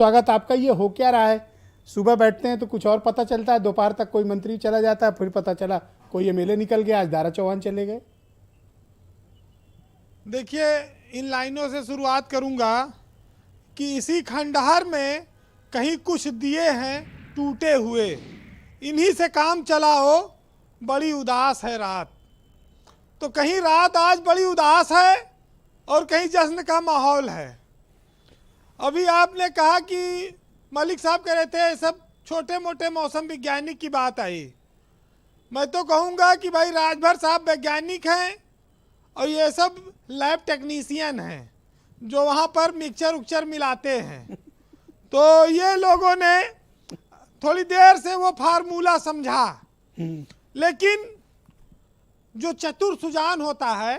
स्वागत आपका। ये हो क्या रहा है? सुबह बैठते हैं तो कुछ और पता चलता है, दोपहर तक कोई मंत्री चला जाता है, फिर पता चला कोई एमएलए निकल गया, आज दारा चौहान चले गए। देखिए, इन लाइनों से शुरुआत करूंगा कि इसी खंडहर में कहीं कुछ दिए हैं टूटे हुए, इन्हीं से काम चला हो, बड़ी उदास है रात। तो कहीं रात आज बड़ी उदास है और कहीं जश्न का माहौल है। अभी आपने कहा कि मलिक साहब कह रहे थे सब छोटे मोटे मौसम वैज्ञानिक की बात आई। मैं तो कहूँगा कि भाई राजभर साहब वैज्ञानिक हैं और ये सब लैब टेक्नीशियन हैं जो वहाँ पर मिक्सचर उक्चर मिलाते हैं। तो ये लोगों ने थोड़ी देर से वो फार्मूला समझा, लेकिन जो चतुर सुजान होता है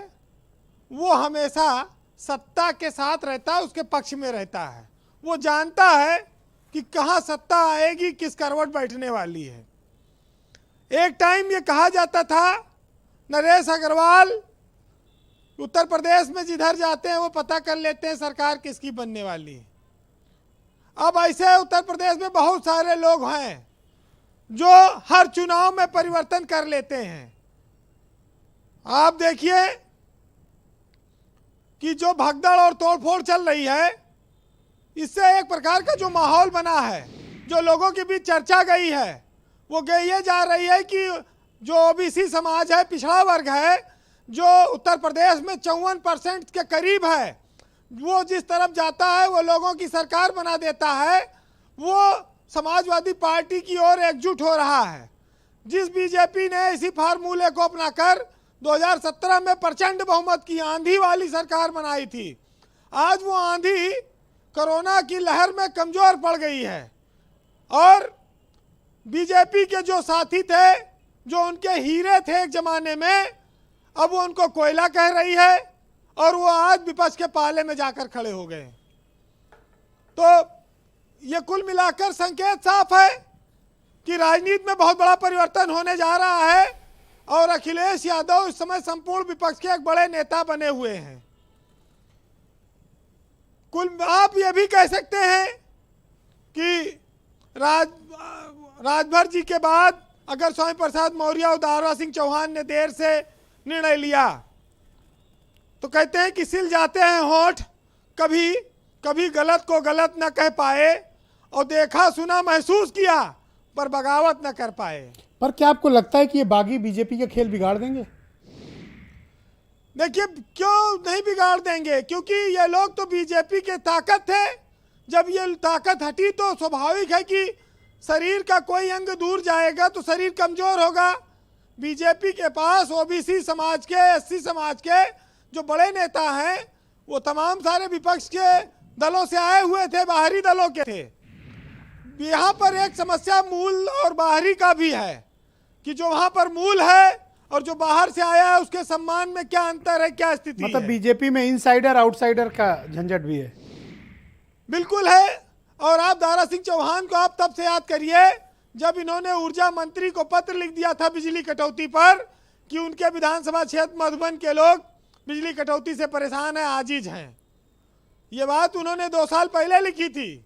वो हमेशा सत्ता के साथ रहता है, उसके पक्ष में रहता है। वो जानता है कि कहाँ सत्ता आएगी, किस करवट बैठने वाली है। एक टाइम ये कहा जाता था नरेश अग्रवाल उत्तर प्रदेश में जिधर जाते हैं वो पता कर लेते हैं सरकार किसकी बनने वाली है। अब ऐसे उत्तर प्रदेश में बहुत सारे लोग हैं जो हर चुनाव में परिवर्तन कर लेते हैं। आप देखिए कि जो भगदड़ और तोड़फोड़ चल रही है, इससे एक प्रकार का जो माहौल बना है, जो लोगों के बीच चर्चा गई है, वो ये जा रही है कि जो ओबीसी समाज है, पिछड़ा वर्ग है, जो उत्तर प्रदेश में 54% के करीब है, वो जिस तरफ जाता है वो लोगों की सरकार बना देता है। वो समाजवादी पार्टी की ओर एकजुट हो रहा है। जिस बीजेपी ने इसी फार्मूले को अपनाकर 2017 में प्रचंड बहुमत की आंधी वाली सरकार बनाई थी, आज वो आंधी कोरोना की लहर में कमजोर पड़ गई है और बीजेपी के जो साथी थे, जो उनके हीरे थे एक जमाने में, अब वो उनको कोयला कह रही है और वो आज विपक्ष के पाले में जाकर खड़े हो गए। तो ये कुल मिलाकर संकेत साफ है कि राजनीति में बहुत बड़ा परिवर्तन होने जा रहा है और अखिलेश यादव इस समय संपूर्ण विपक्ष के एक बड़े नेता बने हुए हैं। कुल आप ये भी कह सकते हैं कि राजभर जी के बाद अगर स्वामी प्रसाद मौर्य और दारा सिंह चौहान ने देर से निर्णय लिया तो कहते हैं कि सिल जाते हैं होठ, कभी कभी गलत को गलत न कह पाए और देखा सुना महसूस किया पर बगावत न कर पाए। पर क्या आपको लगता है कि ये बागी बीजेपी के खेल बिगाड़ देंगे? देखिए, क्यों नहीं बिगाड़ देंगे, क्योंकि ये लोग तो बीजेपी के ताकत थे। जब ये ताकत हटी तो स्वाभाविक है कि शरीर का कोई अंग दूर जाएगा तो शरीर कमजोर होगा। बीजेपी के पास ओबीसी समाज के, एससी समाज के जो बड़े नेता हैं वो तमाम सारे विपक्ष के दलों से आए हुए थे, बाहरी दलों के थे। यहाँ पर एक समस्या मूल और बाहरी का भी है कि जो वहाँ पर मूल है और जो बाहर से आया है उसके सम्मान में क्या अंतर है, क्या स्थिति मतलब है। बीजेपी में इनसाइडर आउटसाइडर का झंझट भी है। बिल्कुल है। और आप दारा सिंह चौहान को आप तब से याद करिए जब इन्होंने ऊर्जा मंत्री को पत्र लिख दिया था बिजली कटौती पर कि उनके विधानसभा क्षेत्र मधुबन के लोग बिजली कटौती से परेशान हैं, आजिज हैं। ये बात उन्होंने 2 साल पहले लिखी थी,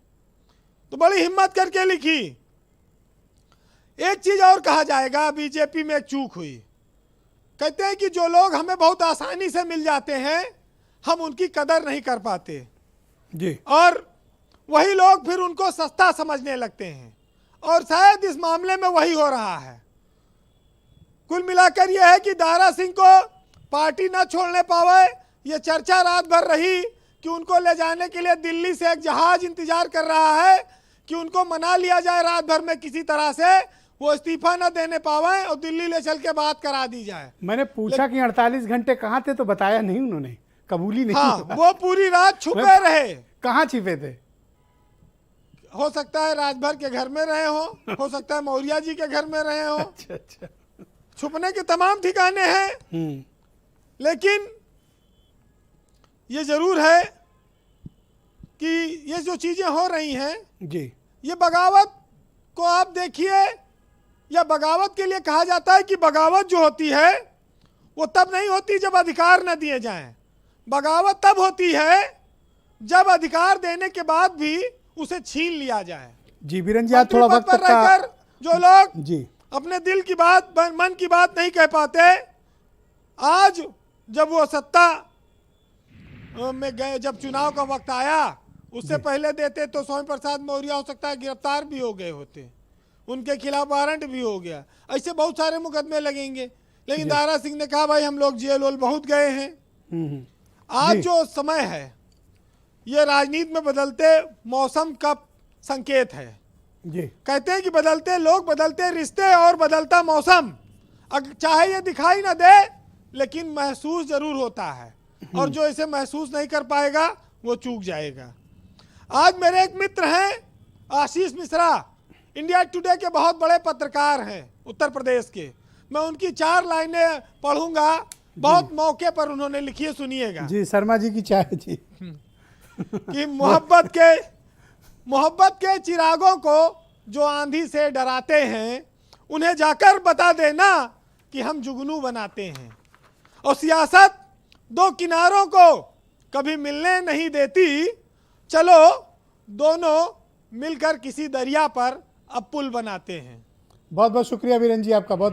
तो बड़ी हिम्मत करके लिखी। एक चीज और कहा जाएगा, बीजेपी में एक चूक हुई। कहते हैं कि जो लोग हमें बहुत आसानी से मिल जाते हैं हम उनकी कदर नहीं कर पाते जी, और वही लोग फिर उनको सस्ता समझने लगते हैं, और शायद इस मामले में वही हो रहा है। कुल मिलाकर यह है कि दारा सिंह को पार्टी न छोड़ने पावे। ये चर्चा रात भर रही कि उनको ले जाने के लिए दिल्ली से एक जहाज इंतजार कर रहा है कि उनको मना लिया जाए रात भर में किसी तरह से, वो इस्तीफा न देने पावे और दिल्ली ले चल के बात करा दी जाए। मैंने पूछा कि 48 घंटे कहाँ थे तो बताया नहीं, उन्होंने कबूली नहीं। हाँ, वो पूरी रात छुपे रहे। कहाँ छिपे थे? हो सकता है राजभर के घर में रहे हो सकता है मौर्य जी के घर में रहे हो। अच्छा। छुपने के तमाम ठिकाने हैं, लेकिन ये जरूर है कि ये जो चीजें हो रही हैं जी, ये बगावत को आप देखिए, या बगावत के लिए कहा जाता है कि बगावत जो होती है वो तब नहीं होती जब अधिकार न दिए जाएं। बगावत तब होती है जब अधिकार देने के बाद भी उसे छीन लिया जाए। जी बीरेन जी, आज थोड़ा मंत्री वक्त पद पर का रहकर जो लोग जी अपने दिल की बात, मन की बात नहीं कह पाते, आज जब वो सत्ता में गए, जब चुनाव का वक्त आया, उससे पहले देते तो स्वामी प्रसाद मौर्य हो सकता है गिरफ्तार भी हो गए होते, उनके खिलाफ वारंट भी हो गया, ऐसे बहुत सारे मुकदमे लगेंगे। लेकिन दारा सिंह ने कहा भाई हम लोग जेल वेल बहुत गए हैं। आज जी। जो समय है ये राजनीति में बदलते मौसम का संकेत है। जी कहते हैं कि बदलते लोग, बदलते रिश्ते और बदलता मौसम, चाहे ये दिखाई ना दे लेकिन महसूस जरूर होता है, और जो इसे महसूस नहीं कर पाएगा वो चूक जाएगा। आज मेरे एक मित्र हैं आशीष मिश्रा, इंडिया टुडे के बहुत बड़े पत्रकार हैं उत्तर प्रदेश के। मैं उनकी 4 लाइनें पढ़ूंगा, बहुत मौके पर उन्होंने लिखी है, सुनिएगा। जी शर्मा जी की चाय जी। कि मोहब्बत के चिरागों को जो आंधी से डराते हैं, उन्हें जाकर बता देना कि हम जुगनू बनाते हैं। और सियासत 2 किनारों को कभी मिलने नहीं देती, चलो दोनों मिलकर किसी दरिया पर अब पुल बनाते हैं। बहुत बहुत शुक्रिया बीरेन जी आपका, बहुत